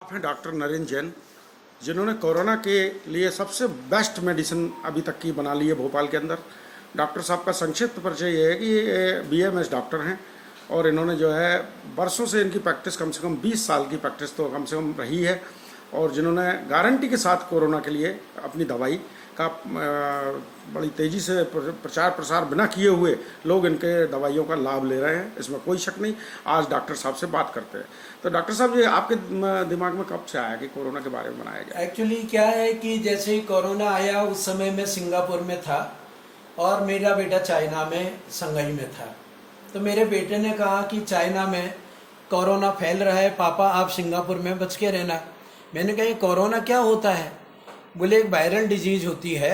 आप हैं डॉक्टर नरेंद्र जैन, जिन्होंने कोरोना के लिए सबसे बेस्ट मेडिसिन अभी तक की बना ली है भोपाल के अंदर। डॉक्टर साहब का संक्षिप्त परिचय ये है कि ये बीएमएस डॉक्टर हैं और इन्होंने जो है बरसों से इनकी प्रैक्टिस, कम से कम 20 साल की प्रैक्टिस तो कम से कम रही है, और जिन्होंने गारंटी के साथ कोरोना के लिए अपनी दवाई का बड़ी तेज़ी से प्रचार प्रसार बिना किए हुए लोग इनके दवाइयों का लाभ ले रहे हैं, इसमें कोई शक नहीं। आज डॉक्टर साहब से बात करते हैं। तो डॉक्टर साहब, ये आपके दिमाग में कब से आया कि कोरोना के बारे में बनाया गया? एक्चुअली क्या है कि जैसे ही कोरोना आया उस समय मैं सिंगापुर में था और मेरा बेटा चाइना में संघई में था। तो मेरे बेटे ने कहा कि चाइना में कोरोना फैल रहा है, पापा आप सिंगापुर में बच के रहना। मैंने कहा ये कोरोना क्या होता है? बोले एक वायरल डिजीज़ होती है,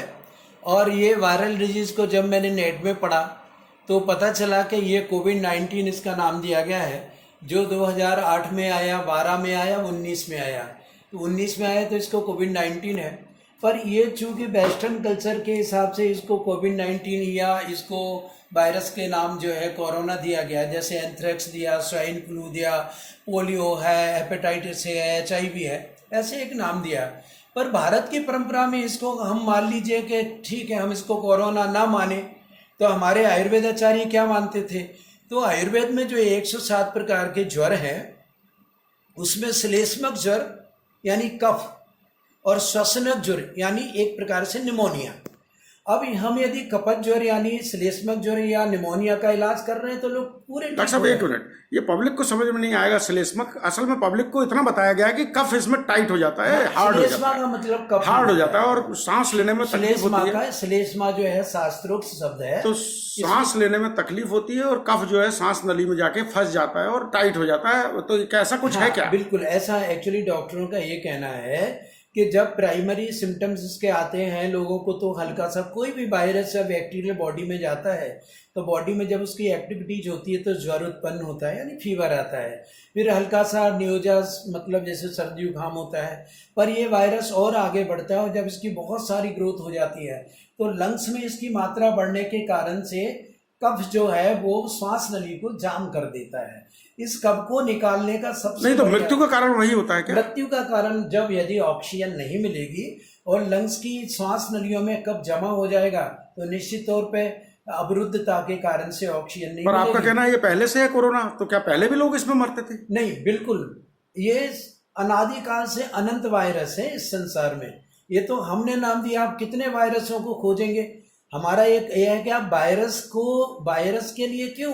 और ये वायरल डिजीज़ को जब मैंने नेट में पढ़ा तो पता चला कि ये कोविड-19 इसका नाम दिया गया है, जो 2008 में आया, 12 में आया, 19 में आया। तो 19 में आया तो इसको कोविड-19 है, पर ये चूँकि वेस्टर्न कल्चर के हिसाब से इसको कोविड-19 या इसको वायरस के नाम जो है कोरोना दिया गया, जैसे एंथ्रेक्स दिया, स्वाइन फ्लू दिया, पोलियो है, हेपेटाइटिस है, HIV है, ऐसे एक नाम दिया। पर भारत की परंपरा में इसको हम मान लीजिए कि ठीक है, हम इसको कोरोना ना माने तो हमारे आयुर्वेद आचार्य क्या मानते थे? तो आयुर्वेद में जो 107 प्रकार के ज्वर हैं उसमें श्लेष्मक ज्वर यानी कफ और श्वसनक ज्वर यानी एक प्रकार से निमोनिया। अब हम यदि कफज ज्वर यानी श्लेष्मक ज्वर या निमोनिया का इलाज कर रहे हैं तो लोग पूरे डॉक्टर साहब एक मिनट, ये पब्लिक को समझ में नहीं आएगा। श्लेष्मक, असल में पब्लिक को इतना बताया गया है कि कफ इसमें टाइट हो जाता है, हार्ड हो जाता है, का मतलब कफ हार्ड हो जाता है और सांस लेने में तकलीफ होती है। श्लेष्मा जो है शास्त्रोक्त शब्द है, तो सांस लेने में तकलीफ होती है और कफ जो है सांस नली में जाके फंस जाता है और टाइट हो जाता है। तो कैसा कुछ है क्या? बिल्कुल ऐसा। एक्चुअली डॉक्टरों का ये कहना है कि जब प्राइमरी सिम्टम्स इसके आते हैं लोगों को, तो हल्का सा कोई भी वायरस या बैक्टीरिया बॉडी में जाता है तो बॉडी में जब उसकी एक्टिविटीज होती है तो ज्वर उत्पन्न होता है यानी फीवर आता है, फिर हल्का सा न्यूजास मतलब जैसे सर्दी जुकाम होता है। पर ये वायरस और आगे बढ़ता है और जब इसकी बहुत सारी ग्रोथ हो जाती है तो लंग्स में इसकी मात्रा बढ़ने के कारण से कफ जो है वो श्वास नली को जाम कर देता है। इस कफ को निकालने का सबसे नहीं तो मृत्यु का कारण वही होता है क्या? मृत्यु का कारण जब यदि ऑक्सीजन नहीं मिलेगी और लंग्स की श्वास नलियों में कफ जमा हो जाएगा तो निश्चित तौर पे अवरुद्धता के कारण से ऑक्सीजन नहीं पर मिलेगी। आपका कहना है ये पहले से है कोरोना, तो क्या पहले भी लोग इसमें मरते थे? नहीं, बिल्कुल ये अनादिकाल से अनंत वायरस है इस संसार में। ये तो हमने नाम दिया, आप कितने वायरसों को खोजेंगे? हमारा एक ये है कि आप वायरस को वायरस के लिए क्यों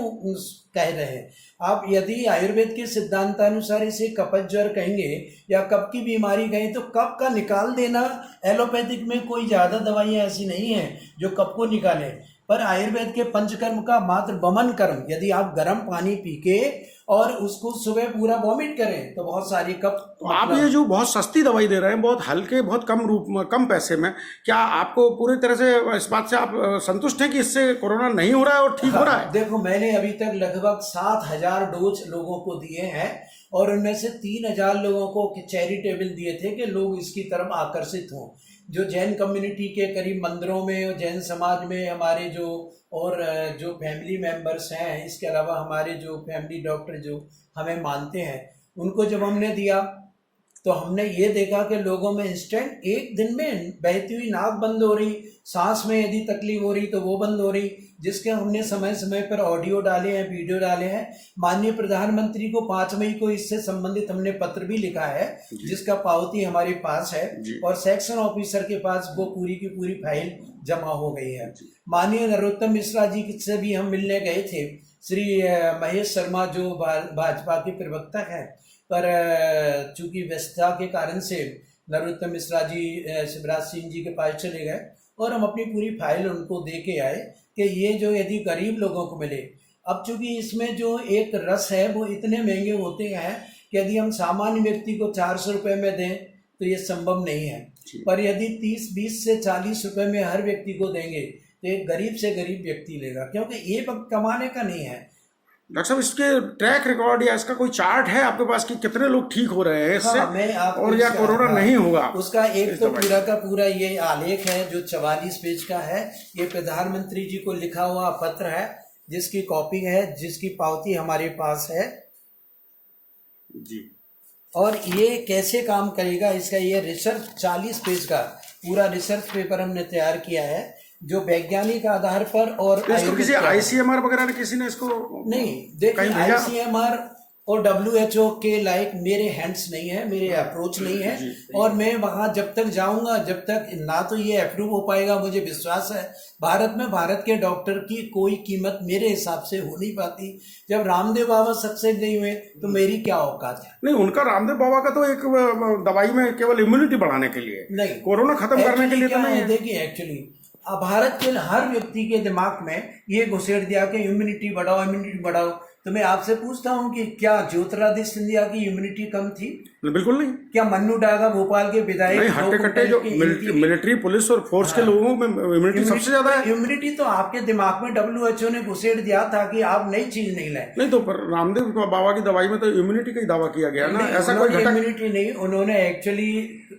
कह रहे हैं? आप यदि आयुर्वेद के सिद्धांतानुसार इसे कफज ज्वर कहेंगे या कफ की बीमारी कहें तो कफ का निकाल देना, एलोपैथिक में कोई ज़्यादा दवाइयाँ ऐसी नहीं हैं जो कफ को निकाले, पर आयुर्वेद के पंचकर्म का मात्र वमन कर्म, यदि आप गर्म पानी पी के और उसको सुबह पूरा वॉमिट करें तो बहुत सारी कफ। तो आप ये जो बहुत सस्ती दवाई दे रहे हैं, बहुत हल्के, बहुत कम रूप में, कम पैसे में, क्या आपको पूरी तरह से इस बात से आप संतुष्ट हैं कि इससे कोरोना नहीं हो रहा है और ठीक हो रहा है? देखो, मैंने अभी तक लगभग 7,000 डोज लोगों को दिए हैं और उनमें से 3,000 लोगों को चैरिटेबल दिए थे कि लोग इसकी तरफ आकर्षित हों। जो जैन कम्युनिटी के करीब मंदिरों में और जैन समाज में हमारे जो फैमिली मेंबर्स हैं, इसके अलावा हमारे जो फैमिली डॉक्टर जो हमें मानते हैं, उनको जब हमने दिया तो हमने ये देखा कि लोगों में इंस्टेंट एक दिन में बहती हुई नाक बंद हो रही, सांस में यदि तकलीफ हो रही तो वो बंद हो रही, जिसके हमने समय समय पर ऑडियो डाले हैं, वीडियो डाले हैं। माननीय प्रधानमंत्री को 5 मई को इससे संबंधित हमने पत्र भी लिखा है जिसका पावती हमारे पास है और सेक्शन ऑफिसर के पास वो पूरी की पूरी फाइल जमा हो गई है। माननीय नरोत्तम मिश्रा जी से भी हम मिलने गए थे, श्री महेश शर्मा जो भाजपा के प्रवक्ता हैं, पर चूंकि व्यस्तता के कारण से नरोत्तम मिश्रा जी शिवराज सिंह जी के पास चले गए और हम अपनी पूरी फाइल उनको दे के आए कि ये जो यदि गरीब लोगों को मिले। अब चूंकि इसमें जो एक रस है वो इतने महंगे होते हैं कि यदि हम सामान्य व्यक्ति को 400 रुपये में दें तो ये संभव नहीं है, पर यदि 30-20 से 40 रुपये में हर व्यक्ति को देंगे तो एक गरीब से गरीब व्यक्ति लेगा, क्योंकि ये वक्त कमाने का नहीं है। डॉक्टर साहब, इसके ट्रैक रिकॉर्ड या इसका कोई चार्ट है आपके पास कि कितने लोग ठीक हो रहे हैं इससे? और या कोरोना नहीं होगा? उसका एक तो पूरा का पूरा ये आलेख है जो 44 पेज का है। ये प्रधानमंत्री जी को लिखा हुआ पत्र है जिसकी कॉपी है, जिसकी पावती हमारे पास है जी। और ये कैसे काम करेगा, इसका ये रिसर्च 40 पेज का पूरा रिसर्च पेपर हमने तैयार किया है, जो वैज्ञानिक आधार पर और तो इसको किसी ICMR वगैरह ने किसी ने इसको नहीं, देखिए कहीं भेजा? ICMR और WHO के लायक मेरे हैंड्स नहीं है, मेरे अप्रोच नहीं है। और मैं वहां जब तक जाऊंगा, जब तक ना तो ये अप्रूव हो पाएगा, मुझे विश्वास है भारत में भारत के डॉक्टर की कोई कीमत मेरे हिसाब से हो नहीं पाती। जब रामदेव बाबा सक्सेस नहीं हुए तो मेरी क्या औकात है। नहीं, उनका रामदेव बाबा का तो एक दवाई में केवल इम्यूनिटी बढ़ाने के लिए, नहीं, कोरोना खत्म करने के लिए तो नहीं है। देखिए एक्चुअली भारत के हर व्यक्ति के दिमाग में ये घुसेड़ दिया कि इम्यूनिटी बढ़ाओ, इम्यूनिटी बढ़ाओ। तो मैं आपसे पूछता हूं कि क्या ज्योतिरादित्य सिंधिया की इम्यूनिटी कम थी? बिल्कुल नहीं। क्या मन्नू डागा भोपाल के विधायक नहीं, हट्टे कट्टे जो मिलिट्री पुलिस और फोर्स के लोगों में इम्यूनिटी सबसे ज्यादा है। इम्यूनिटी तो आपके दिमाग में WHO ने घुसेड़ दिया था कि आप नई चीज नहीं लाए। नहीं, तो पर रामदेव बाबा की दवाई में तो इम्यूनिटी का ही दावा किया गया ना, ऐसा कोई घटक इम्यूनिटी नहीं, उन्होंने एक्चुअली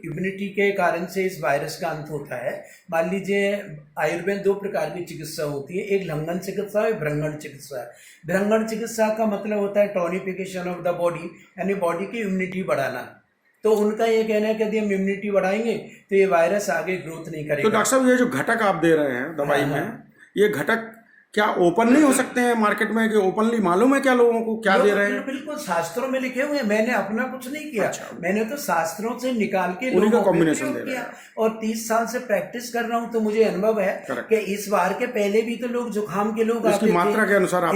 इम्यूनिटी के कारण से इस वायरस का अंत होता है। मान लीजिए आयुर्वेद 2 प्रकार की चिकित्सा होती है, एक लंघन चिकित्सा है, भ्रंगण चिकित्सा। भ्रंगण चिकित्सा का मतलब होता है टॉनिफिकेशन ऑफ द बॉडी, यानी बॉडी की इम्यूनिटी बढ़ाना। तो उनका ये कहना है कि यदि हम इम्यूनिटी बढ़ाएंगे तो ये वायरस आगे ग्रोथ नहीं करेगा। तो डॉक्टर साहब, ये जो घटक आप दे रहे हैं दवाई में, ये घटक क्या ओपन नहीं हो सकते हैं मार्केट में, कि ओपनली मालूम है क्या लोगों को क्या दे रहे हैं? बिल्कुल शास्त्रों में लिखे हुए हैं, मैंने अपना कुछ नहीं किया। मैंने तो शास्त्रों से निकाल के उन्हीं का लोगों को कॉम्बिनेशन दे रहे किया। और 30 साल से प्रैक्टिस कर रहा हूं, तो मुझे अनुभव है कि इस बार के पहले भी तो लोग जुकाम के लोग इसकी मात्रा के अनुसार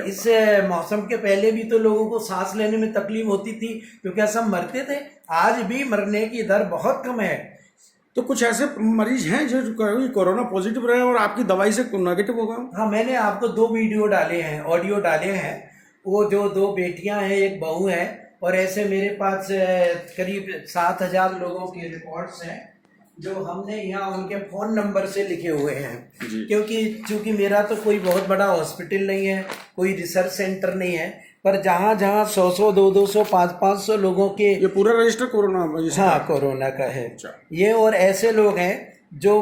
इस मौसम के पहले भी तो लोगों को सांस लेने में तकलीफ होती थी, तो क्या सब मरते थे? आज भी मरने की दर बहुत कम है। तो कुछ ऐसे मरीज हैं जो कोरोना पॉजिटिव रहे और आपकी दवाई से नेगेटिव होगा? हाँ, मैंने आपको 2 वीडियो डाले हैं, ऑडियो डाले हैं। वो जो 2 बेटियां हैं, एक बहू है, और ऐसे मेरे पास करीब 7000 लोगों की रिकॉर्ड्स हैं जो हमने यहाँ उनके फोन नंबर से लिखे हुए हैं। क्योंकि चूंकि मेरा तो कोई बहुत बड़ा हॉस्पिटल नहीं है, कोई रिसर्च सेंटर नहीं है, पर जहाँ जहाँ 100 200 500 लोगों के ये पूरा रजिस्टर कोरोना, हाँ, कोरोना का है ये। और ऐसे लोग हैं जो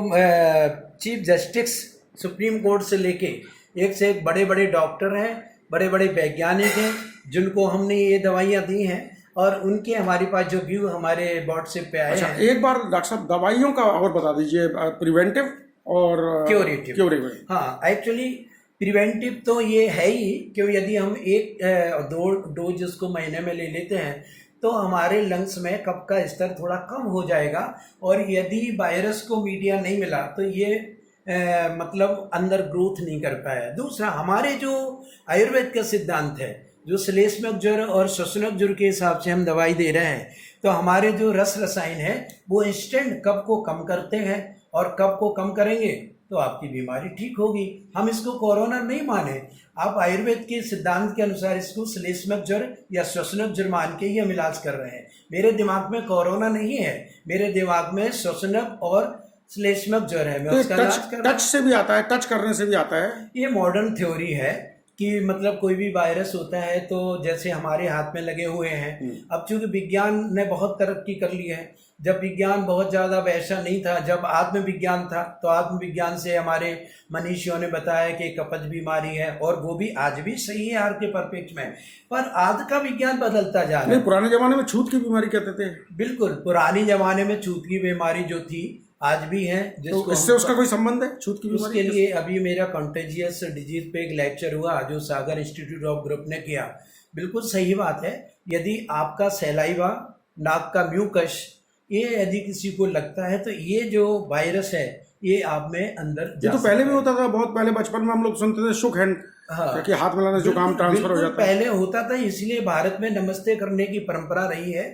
चीफ जस्टिस सुप्रीम कोर्ट से लेके एक से एक बड़े बड़े डॉक्टर हैं, बड़े बड़े वैज्ञानिक हैं, जिनको हमने ये दवाइयाँ दी हैं, और उनके हमारे पास जो व्यू हमारे व्हाट्सएप पे आए हैं। एक बार डॉक्टर साहब दवाइयों का और बता दीजिए, प्रिवेंटिव और क्यूरेटिव। हाँ, एक्चुअली प्रिवेंटिव तो ये है ही, क्यों यदि हम 1-2 डोज उसको महीने में ले लेते हैं तो हमारे लंग्स में कफ का स्तर थोड़ा कम हो जाएगा। और यदि वायरस को मीडिया नहीं मिला तो ये मतलब अंदर ग्रोथ नहीं कर पाया। दूसरा, हमारे जो आयुर्वेद का सिद्धांत है, जो श्लेष्मक ज्वर और श्वसनक ज्वर के हिसाब से हम दवाई दे रहे हैं, तो हमारे जो रस रसायन है वो इंस्टेंट कफ को कम करते हैं, और कफ को कम करेंगे तो आपकी बीमारी ठीक होगी। हम इसको कोरोना नहीं माने, आप आयुर्वेद के सिद्धांत के अनुसार इसको श्लेष्मक ज्वर या श्वसनक ज्वर मान के ही हम इलाज कर रहे हैं। मेरे दिमाग में कोरोना नहीं है, मेरे दिमाग में श्वसनक और श्लेष्मक ज्वर है। मैं उसका इलाज कर रहा हूं। टच से भी आता है, टच करने से भी आता है। ये मॉडर्न थ्योरी है कि मतलब कोई भी वायरस होता है तो जैसे हमारे हाथ में लगे हुए हैं। अब चूंकि विज्ञान ने बहुत तरक्की कर ली है, जब विज्ञान बहुत ज़्यादा वैसा नहीं था, जब आत्मविज्ञान था, तो आत्मविज्ञान से हमारे मनीषियों ने बताया कि कपच बीमारी है, और वो भी आज भी सही है आज के परिप्रेक्ष्य में। पर आज का विज्ञान बदलता जा रहा है। पुराने जमाने में छूत की बीमारी कहते थे। बिल्कुल, पुराने जमाने में छूत की बीमारी जो थी आज भी है। तो इससे उसका कोई संबंध है छूत की बीमारी? उसके लिए अभी मेरा कंटेजियस डिजीज पे एक लेक्चर हुआ जो सागर इंस्टीट्यूट ऑफ ग्रुप ने किया। बिल्कुल सही बात है, यदि आपका सैलाइवा, नाक का म्यूकस, ये यदि किसी को लगता है तो ये जो वायरस है ये आप में अंदर ये तो पहले भी होता था, बहुत पहले बचपन में हम लोग सुनते थे शुक हैंड, हाँ, कि हाथ मिलाने से जुकाम ट्रांसफर हो जाता है। पहले होता था, इसलिए भारत में नमस्ते करने की परंपरा रही है।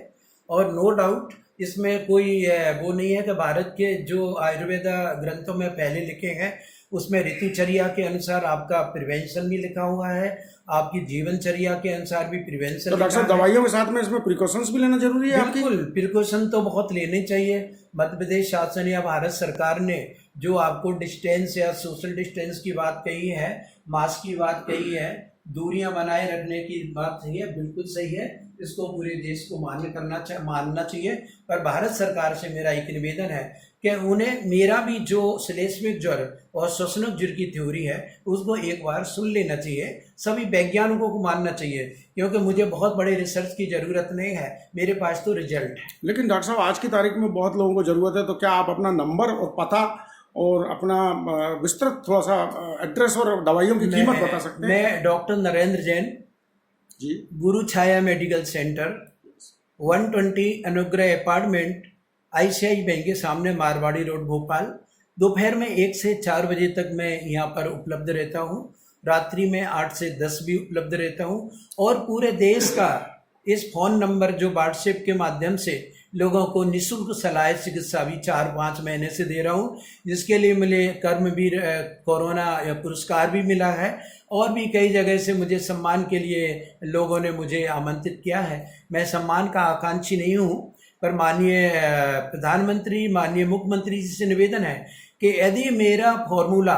और नो डाउट इसमें कोई वो नहीं है कि भारत के जो आयुर्वेद ग्रंथों में पहले लिखे हैं उसमें ऋतुचर्या के अनुसार आपका प्रिवेंशन भी लिखा हुआ है, आपकी जीवनचर्या के अनुसार भी प्रिवेंशन। तो डॉक्टर साहब, दवाइयों के साथ में इसमें प्रिकॉशंस भी लेना जरूरी है? बिल्कुल, प्रिकॉशन तो बहुत लेने चाहिए। मध्य प्रदेश शासन या भारत सरकार ने जो आपको डिस्टेंस या सोशल डिस्टेंस की बात कही है, मास्क की बात कही है, दूरियां बनाए रखने की बात कही है, बिल्कुल सही है। इसको पूरे देश को मानना चाहिए। पर भारत सरकार से मेरा एक निवेदन है कि उन्हें मेरा भी जो श्लेष्मिक ज्वर और श्वसनिक ज्वर की थ्योरी है उसको एक बार सुन लेना चाहिए। सभी वैज्ञानिकों को मानना चाहिए, क्योंकि मुझे बहुत बड़े रिसर्च की ज़रूरत नहीं है, मेरे पास तो रिजल्ट है। लेकिन डॉक्टर साहब आज की तारीख में बहुत लोगों को ज़रूरत है, तो क्या आप अपना नंबर और पता और अपना विस्तृत थोड़ा सा एड्रेस और दवाइयों की कीमत बता सकते हैं? मैं डॉक्टर नरेंद्र जैन जी, गुरु छाया मेडिकल सेंटर 120 अनुग्रह अपार्टमेंट ICICI बैंक के सामने मारवाड़ी रोड भोपाल। दोपहर में 1 से 4 बजे तक मैं यहाँ पर उपलब्ध रहता हूँ, रात्रि में 8 से 10 भी उपलब्ध रहता हूँ। और पूरे देश का इस फोन नंबर जो व्हाट्सएप के माध्यम से लोगों को निःशुल्क सलाह चिकित्सा भी 4-5 महीने से दे रहा हूँ, जिसके लिए मुझे कर्मवीर कोरोना पुरस्कार भी मिला है और भी कई जगह से मुझे सम्मान के लिए लोगों ने मुझे आमंत्रित किया है। मैं सम्मान का आकांक्षी नहीं हूँ, पर माननीय प्रधानमंत्री, माननीय मुख्यमंत्री जी से निवेदन है कि यदि मेरा फॉर्मूला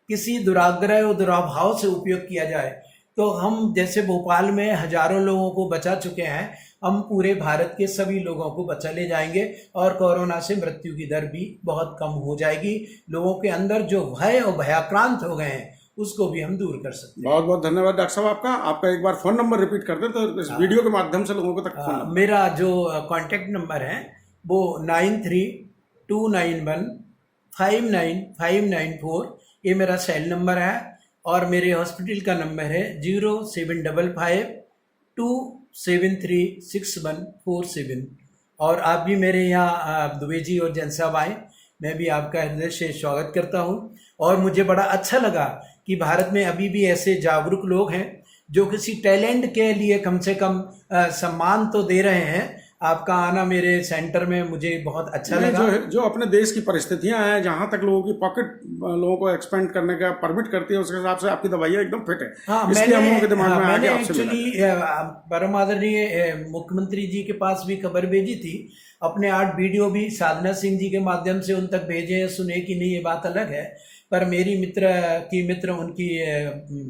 किसी दुराग्रह और दुराभाव से उपयोग किया जाए तो हम जैसे भोपाल में हजारों लोगों को बचा चुके हैं, हम पूरे भारत के सभी लोगों को बचा ले जाएंगे और कोरोना से मृत्यु की दर भी बहुत कम हो जाएगी। लोगों के अंदर जो भय और भयाक्रांत हो गए हैं उसको भी हम दूर कर सकते हैं। बहुत बहुत धन्यवाद डॉक्टर साहब आपका एक बार फोन नंबर रिपीट कर दें तो इस वीडियो के माध्यम से लोगों को तक फोन नंबर। मेरा जो कॉन्टेक्ट नंबर है वो 9329159594, ये मेरा सेल नंबर है। और मेरे हॉस्पिटल का नंबर है 0755273647। और आप भी मेरे यहाँ दुबे जी और जैन साहब आए, मैं भी आपका हृदय से स्वागत करता हूँ। और मुझे बड़ा अच्छा लगा कि भारत में अभी भी ऐसे जागरूक लोग हैं जो किसी टैलेंट के लिए कम से कम सम्मान तो दे रहे हैं। आपका आना मेरे सेंटर में मुझे बहुत अच्छा लगा। जो अपने देश की परिस्थितियां हैं, जहां तक लोगों की पॉकेट लोगों को एक्सपेंड करने का परमिट करती है, उसके हिसाब से आपकी दवाइयां एकदम फिट है। हाँ, इसलिए हम लोगों के दिमाग में मैंने आपसे एक्चुअली परम आदरणीय मुख्यमंत्री जी के पास भी खबर भेजी थी, अपने 8 वीडियो भी साधना सिंह जी के माध्यम से उन तक भेजे हैं, सुने कि नहीं ये बात अलग है, पर मेरी मित्र उनकी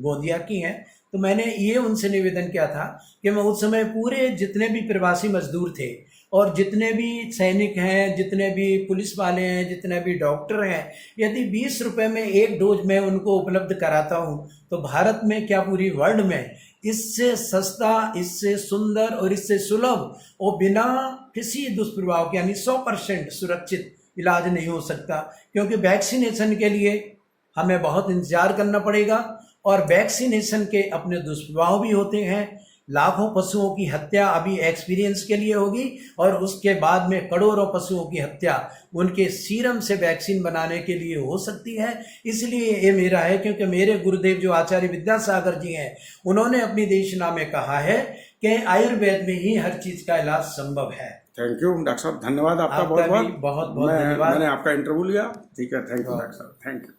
गोदिया की हैं। तो मैंने ये उनसे निवेदन किया था कि मैं उस समय पूरे जितने भी प्रवासी मजदूर थे और जितने भी सैनिक हैं, जितने भी पुलिस वाले हैं, जितने भी डॉक्टर हैं, यदि 20 रुपये में 1 डोज मैं उनको उपलब्ध कराता हूँ तो भारत में क्या पूरी वर्ल्ड में इससे सस्ता, इससे सुंदर और इससे सुलभ और बिना किसी दुष्प्रभाव के यानी 100% सुरक्षित इलाज नहीं हो सकता। क्योंकि वैक्सीनेशन के लिए हमें बहुत इंतजार करना पड़ेगा और वैक्सीनेशन के अपने दुष्प्रभाव भी होते हैं। लाखों पशुओं की हत्या अभी एक्सपीरियंस के लिए होगी और उसके बाद में करोड़ों पशुओं की हत्या उनके सीरम से वैक्सीन बनाने के लिए हो सकती है। इसलिए ये मेरा है, क्योंकि मेरे गुरुदेव जो आचार्य विद्यासागर जी हैं, उन्होंने अपनी देशना में कहा है कि आयुर्वेद में ही हर चीज का इलाज संभव है। थैंक यू डॉक्टर साहब, धन्यवाद आपका बहुत बहुत धन्यवाद। मैंने आपका इंटरव्यू लिया। ठीक है, थैंक यू डॉक्टर साहब, थैंक यू।